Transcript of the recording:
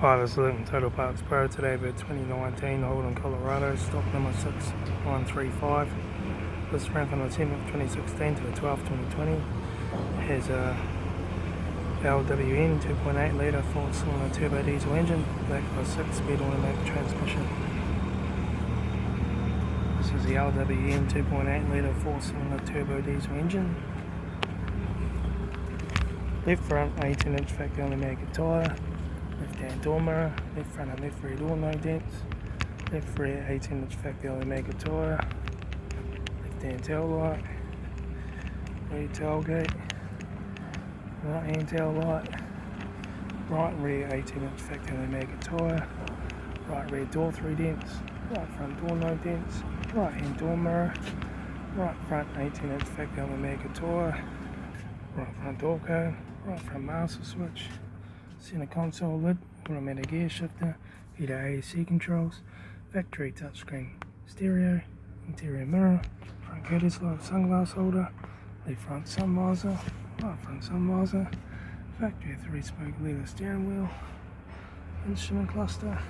Hi, this is Litre Total Parts Pro. Today we're 2019 Holden Colorado, stock number 6135. This ran from the 10th of 2016 to the 12th 2020. It has a LWN 2.8 litre 4-cylinder turbo diesel engine, backed by a 6-speed automatic transmission. This is the LWN 2.8 litre 4-cylinder turbo diesel engine. Left front 18-inch factory only maggot tyre. Left hand door mirror, left front and left rear door no dents, left rear 18-inch factory only maggot tyre, left hand tail light, rear tailgate, right hand tail light, right rear 18-inch factory only maggot tyre, right rear door 3 dents, right front door no dents, right hand door mirror, right front 18-inch factory only maggot tyre, right front door code, right front master switch, center console lid, automatic gear shifter, heater AC controls, factory touchscreen stereo, interior mirror, front courtesy light sunglass holder, left front sun visor, right front sun visor, factory 3-spoke leather steering wheel, instrument cluster.